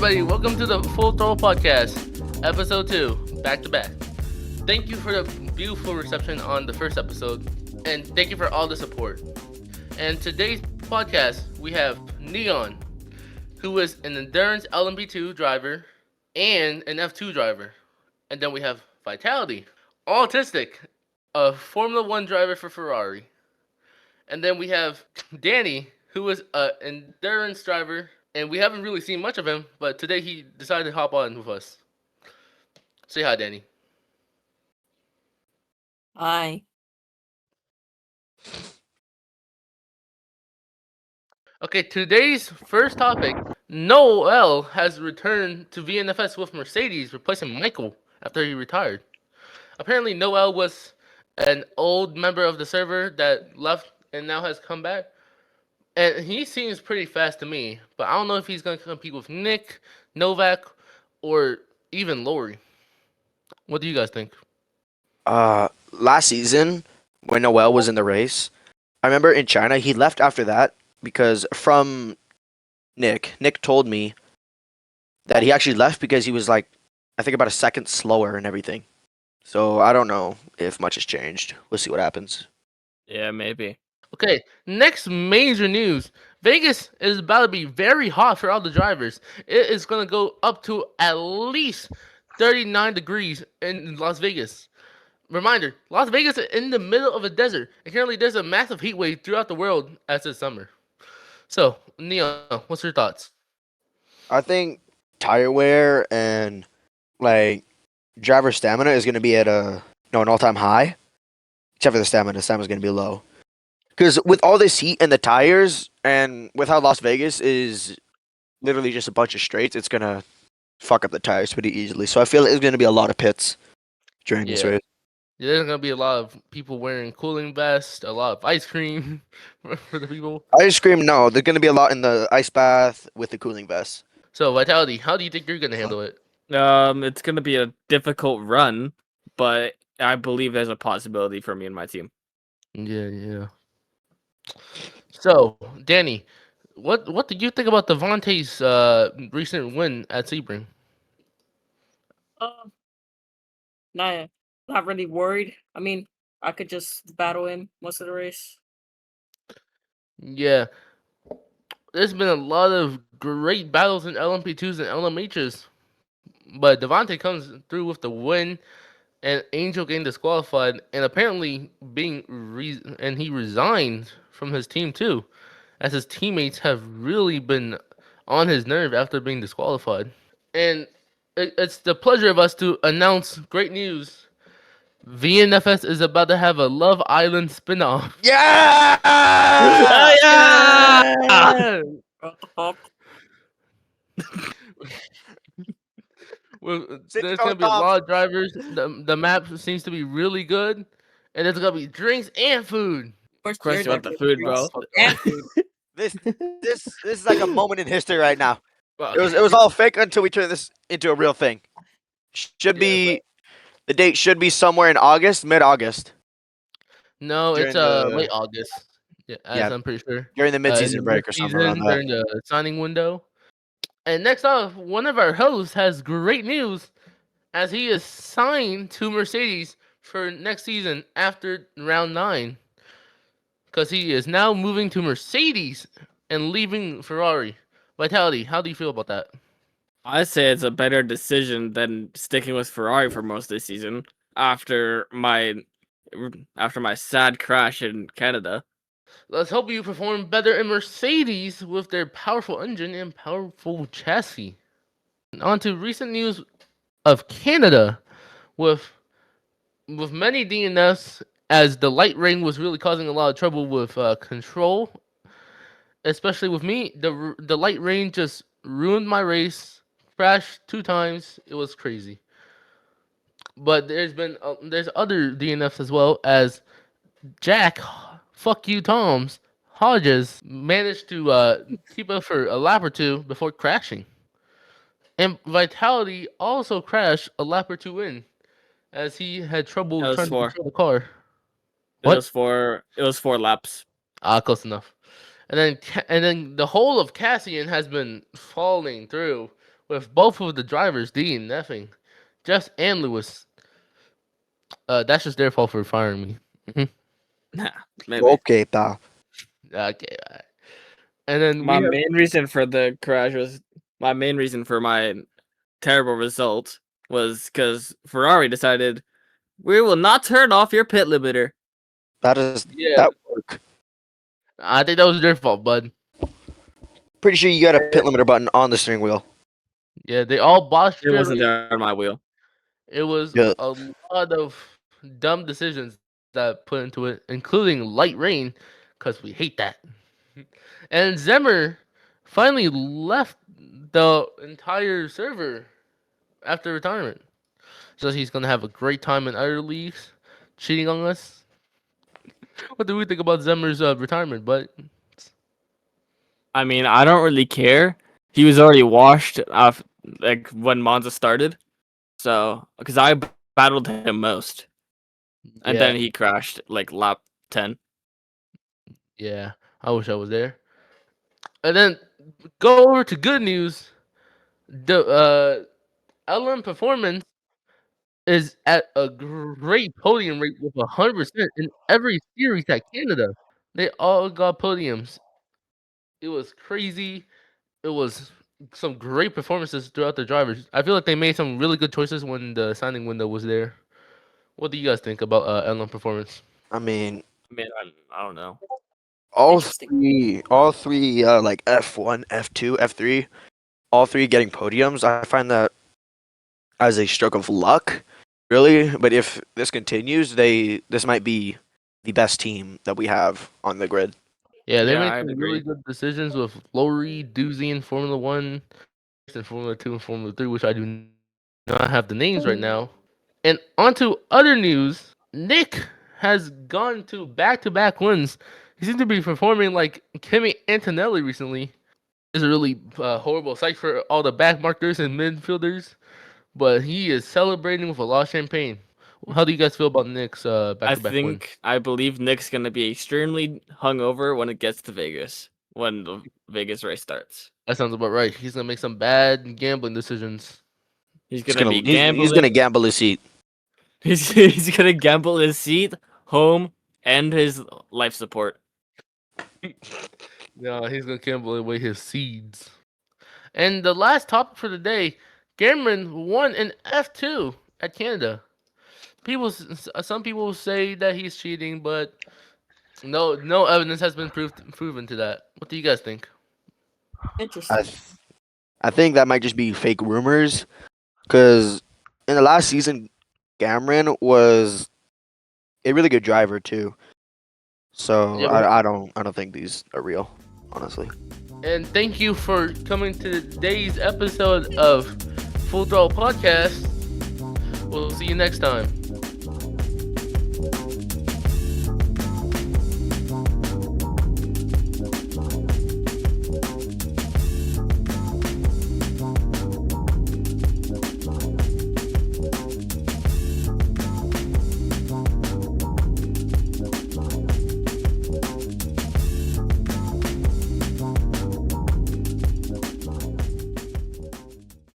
everybody, welcome to the Full Throttle Podcast, Episode 2, back to back. Thank you for the beautiful reception on the first episode, and thank you for all the support. And today's podcast, we have Neon, who is an Endurance LMP2 driver and an F2 driver. And then we have Vitality, autistic, a Formula 1 driver for Ferrari. And then we have Danny, who is an endurance driver, and we haven't really seen much of him, but today he decided to hop on with us. Say hi, Danny. Hi. Okay, today's first topic, NOEL has returned to VNFS with Mercedes, replacing Michael after he retired. Apparently, NOEL was an old member of the server that left and now has come back. And he seems pretty fast to me, but I don't know if he's going to compete with Nick, Novak, or even Lori. What do you guys think? Last season when Noel was in the race, I remember in China he left after that because from Nick told me that he actually left because he was like, I think about a second slower and everything. So I don't know if much has changed. We'll see what happens. Yeah, maybe. Okay, next major news. Vegas is about to be very hot for all the drivers. It is going to go up to at least 39 degrees in Las Vegas. Reminder, Las Vegas is in the middle of a desert, and currently there's a massive heat wave throughout the world as it's summer. So, Neil, what's your thoughts? I think tire wear and like driver stamina is going to be at an all-time high, except for the stamina. The stamina is going to be low. Because with all this heat and the tires, and with how Las Vegas is literally just a bunch of straights, it's going to fuck up the tires pretty easily. So I feel it's going to be a lot of pits during this race. Yeah, there's going to be a lot of people wearing cooling vests, a lot of ice cream for the people. Ice cream, no. There's going to be a lot in the ice bath with the cooling vest. So, Vitality, how do you think you're going to handle it? It's going to be a difficult run, but I believe there's a possibility for me and my team. Yeah. So, Danny, what do you think about Devontae's recent win at Sebring? Not really worried. I mean, I could just battle him most of the race. Yeah. There's been a lot of great battles in LMP2s and LMHs, but Devontae comes through with the win, and Angel getting disqualified, and apparently he resigned from his team too, as his teammates have really been on his nerve after being disqualified. And it's the pleasure of us to announce great news. VNFS is about to have a Love Island spinoff. Yeah! Yeah! What the fuck? Well, there's gonna be a lot of drivers. The map seems to be really good, and there's gonna be drinks and food. Of course, you want the food, bro. And food. This is like a moment in history right now. Well, It was all fake until we turned this into a real thing. The date should be somewhere in August, mid-August. No, it's during late August. Yeah, I'm pretty sure. During the mid-season break or something like that. During the signing window. And next off, one of our hosts has great news, as he is signed to Mercedes for next season after round 9, because he is now moving to Mercedes and leaving Ferrari. Vitality, how do you feel about that? I say it's a better decision than sticking with Ferrari for most of the season after my sad crash in Canada. Let's hope you perform better in Mercedes with their powerful engine and powerful chassis. On to recent news of Canada, with many DNFs, as the light rain was really causing a lot of trouble with control, especially with me. The light rain just ruined my race. Crashed 2 times. It was crazy. But there's other DNFs as well, as Jack, fuck you Toms, Hodges managed to keep up for a lap or 2 before crashing. And Vitality also crashed a lap or 2 in, as he had trouble trying to control the car. It was 4 laps. Close enough. And then the whole of Cassian has been falling through with both of the drivers DNFing. Jeff and Lewis. That's just their fault for firing me. Nah, maybe. Okay, pal. Okay. Alright. And then My we have, main reason for the crash was my main reason for my terrible result was because Ferrari decided we will not turn off your pit limiter. That is yeah, that work. I think that was their fault, bud. Pretty sure you got a pit limiter button on the steering wheel. Yeah, they all botched It their wasn't race. there on my wheel. It was Yeah. a lot of dumb decisions that put into it, including light rain, because we hate that. And Zemmer finally left the entire server after retirement. So he's gonna have a great time in other leagues, cheating on us. What do we think about Zemmer's retirement? But I mean, I don't really care. He was already washed off like when Monza started, so because I battled him most, and yeah, then he crashed like lap 10. yeah, I wish I was there. And then go over to good news. The LM Performance is at a great podium rate with 100% in every series at Canada. They all got podiums. It was crazy. It was some great performances throughout the drivers. I feel like they made some really good choices when the signing window was there. What do you guys think about LM Performance? I mean, I mean, I don't know. Interesting. all three, like F1, F2, F3, all three getting podiums. I find that as a stroke of luck, really. But if this continues, this might be the best team that we have on the grid. Yeah, they Yeah, made I'd some really agree. good decisions with Lowry, Doozy in Formula 1, and Formula 2 and Formula 3, which I do not have the names right now. And on to other news. Nick has gone to back-to-back wins. He seems to be performing like Kimi Antonelli recently. It's a really horrible sight for all the back markers and midfielders, but he is celebrating with a lot of champagne. How do you guys feel about Nick's back-to-back win? I believe Nick's gonna be extremely hungover when it gets to Vegas, when the Vegas race starts. That sounds about right. He's gonna make some bad gambling decisions. He's He's gonna gonna be gambling. he's gonna gamble his seat. He's gonna gamble his seat, home, and his life support. Yeah, he's gonna gamble away his seeds. And the last topic for the day, GAMRIN won an F2 at Canada. Some people say that he's cheating, but no evidence has been proven to that. What do you guys think? Interesting. I think that might just be fake rumors, because in the last season, Gamrin was a really good driver too. So Yeah, but- I don't think these are real, honestly. And thank you for coming to today's episode of Full Throttle Podcast. We'll see you next time.